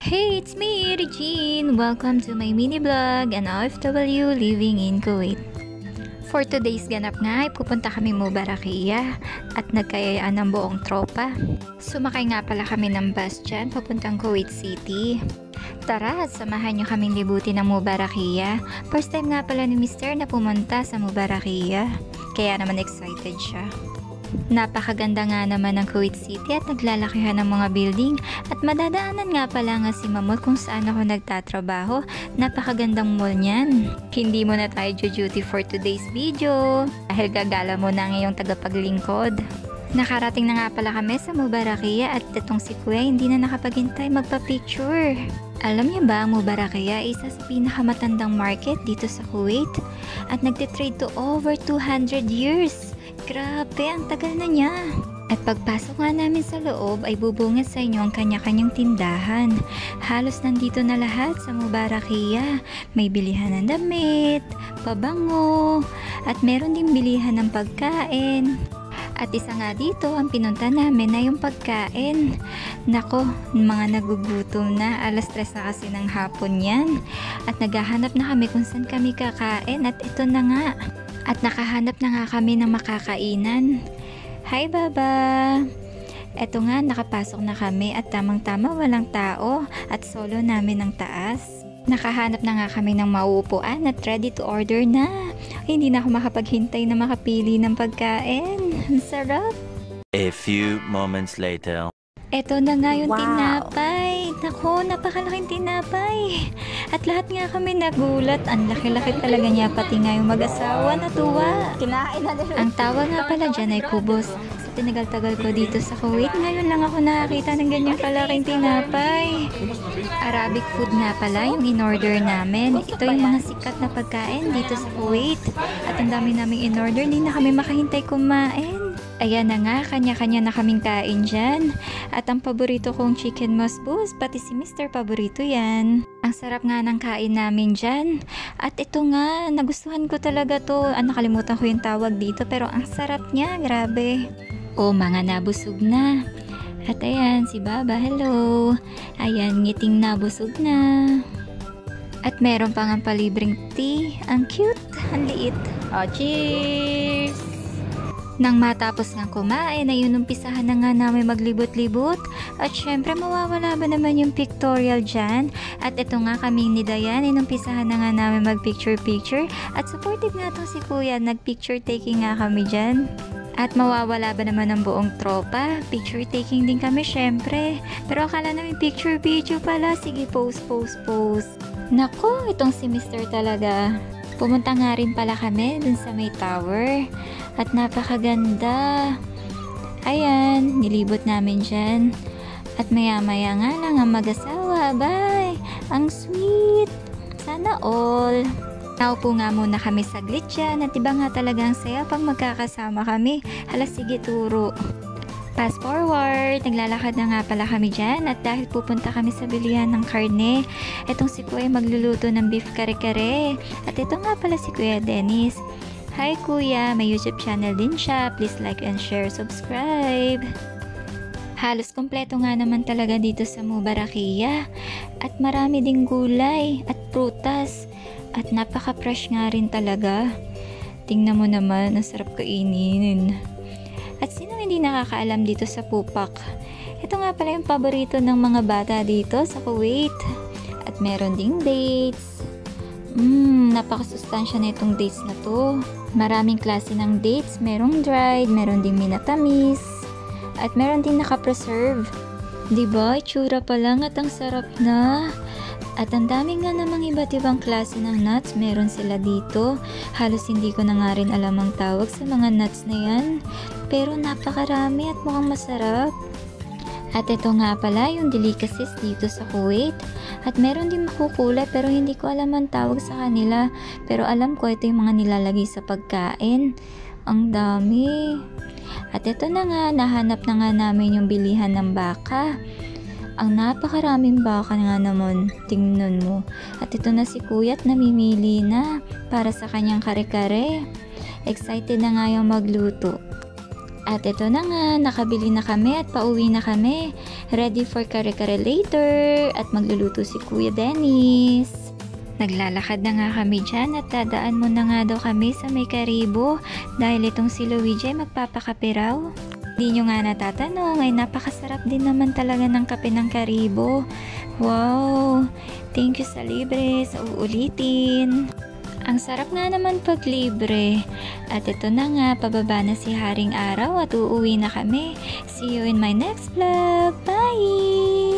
Hey, it's me, Regine! Welcome to my mini vlog, an OFW living in Kuwait. For today's ganap nga ay pupunta kami Mubarakia at nagkayayaan ng buong tropa. Sumakay nga pala kami ng bus dyan papuntang Kuwait City. Tara, samahan nyo kaming libutin ng Mubarakia. First time nga pala ni Mr. na pumunta sa Mubarakia, kaya naman excited siya. Napakaganda nga naman ng Kuwait City at naglalakihan ng mga building at madadaanan nga pala nga si Mamot kung saan ako nagtatrabaho. Napakagandang mall niyan. Hindi mo na tayo duty for today's video dahil gagala mo na ngayong tagapaglingkod. Nakarating na nga pala kami sa Mubarakia at itong si Kuya hindi na nakapaghintay magpa-picture. Alam niyo ba, Mubarakia ay isa sa pinakamatandang market dito sa Kuwait at nagtitrade to over 200 years. Grabe, ang tagal na niya. At pagpasok nga namin sa loob ay bubungad sa inyo ang kanya-kanyang tindahan. Halos nandito na lahat sa Mubarakia. May bilihan ng damit, pabango, at meron din bilihan ng pagkain. At isa nga dito ang pinunta namin na yung pagkain. Nako, mga nagugutom na. Alas 3 na kasi ng hapon yan. At naghahanap na kami kung saan kami kakain at ito na nga. At nakahanap na nga kami ng makakainan. Hi Baba! Eto nga, nakapasok na kami at tamang-tama walang tao at solo namin ang taas. Nakahanap na nga kami ng mauupuan at ready to order na. Hindi na ako makapaghintay na makapili ng pagkain. Ang sarap! A few moments later. Eto na nga yung tinapay. Naku, napakalaking tinapay. At lahat nga kami nagulat. Ang laki-laki talaga niya, pati nga yung mag-asawa natuwa. Ang tawag nga pala dyan ay kubos. Sa tinagal-tagal ko dito sa Kuwait, ngayon lang ako nakakita ng ganyang kalaking tinapay. Arabic food nga pala yung in-order namin. Ito yung mga sikat na pagkain dito sa Kuwait. At ang dami naming in-order, hindi na kami makahintay kumain. Ayan na nga, kanya-kanya na kaming kain dyan. At ang paborito kong chicken musbus, pati si Mr. Paborito yan. Ang sarap nga ng kain namin dyan. At ito nga, nagustuhan ko talaga to. Nakalimutan ko yung tawag dito, pero ang sarap niya, grabe. O, mga nabusog na. At ayan, si Baba, hello. Ayan, ngiting nabusog na. At meron pang ang palibreng tea. Ang cute, ang liit. O, cheers! Nang matapos nga kumain ay umpisahan na nga namin maglibot-libot at syempre mawawala ba naman yung pictorial dyan. At ito nga kaming ni Dayan, inumpisahan na nga namin mag-picture-picture at supportive nga to si Kuya, nag-picture taking nga kami dyan. At mawawala ba naman ang buong tropa? Picture taking din kami syempre. Pero akala namin picture video pala, sige pose. Nako, itong si Mr. talaga. Pumunta nga rin pala kami dun sa may tower. At napakaganda. Ayan, nilibot namin dyan. At maya-maya nga lang ang mag-asawa. Bye! Ang sweet! Sana all! Naupo nga muna kami saglit dyan. At iba nga talagang saya pag magkakasama kami. Hala, sige turo. Fast forward, naglalakad na nga pala kami dyan at dahil pupunta kami sa bilihan ng karne, etong si Kuya magluluto ng beef kare-kare. At ito nga pala si Kuya Dennis. Hi Kuya, may YouTube channel din siya. Please like and share, subscribe. Halos kompleto nga naman talaga dito sa Mubarakia. At marami ding gulay at prutas. At napaka-fresh nga rin talaga. Tingnan mo naman, ang sarap kainin. At sino hindi nakakaalam dito sa Pupak? Ito nga pala yung paborito ng mga bata dito sa Kuwait. At meron ding dates. Napakasustansya na itong dates na to. Maraming klase ng dates. Merong dried, meron ding minatamis. At meron ding nakapreserve. Diba? Itsura pa lang at ang sarap na. At ang dami nga namang iba't ibang klase ng nuts. Meron sila dito. Halos hindi ko na nga rin alam ang tawag sa mga nuts na yan. Pero napakarami at mukhang masarap. At ito nga pala yung delicacies dito sa Kuwait. At meron din makukulay pero hindi ko alam ang tawag sa kanila. Pero alam ko ito yung mga nilalagay sa pagkain. Ang dami. At ito na nga, nahanap na nga namin yung bilihan ng baka. Ang napakaraming baka nga naman, tingnan mo. At ito na si Kuya at namimili na para sa kanyang kare-kare. Excited na nga yung magluto. At ito na nga, nakabili na kami at pauwi na kami. Ready for kare-kare later at magluluto si Kuya Dennis. Naglalakad na nga kami dyan at dadaan muna nga daw kami sa may Karibo dahil itong si Luigi ay magpapakape raw. Hindi nyo nga natatanong ay napakasarap din naman talaga ng kape ng Karibo. Wow! Thank you sa libre, sa uulitin. Ang sarap nga naman pag libre. At ito na nga, pababa na si Haring Araw at uuwi na kami. See you in my next vlog. Bye!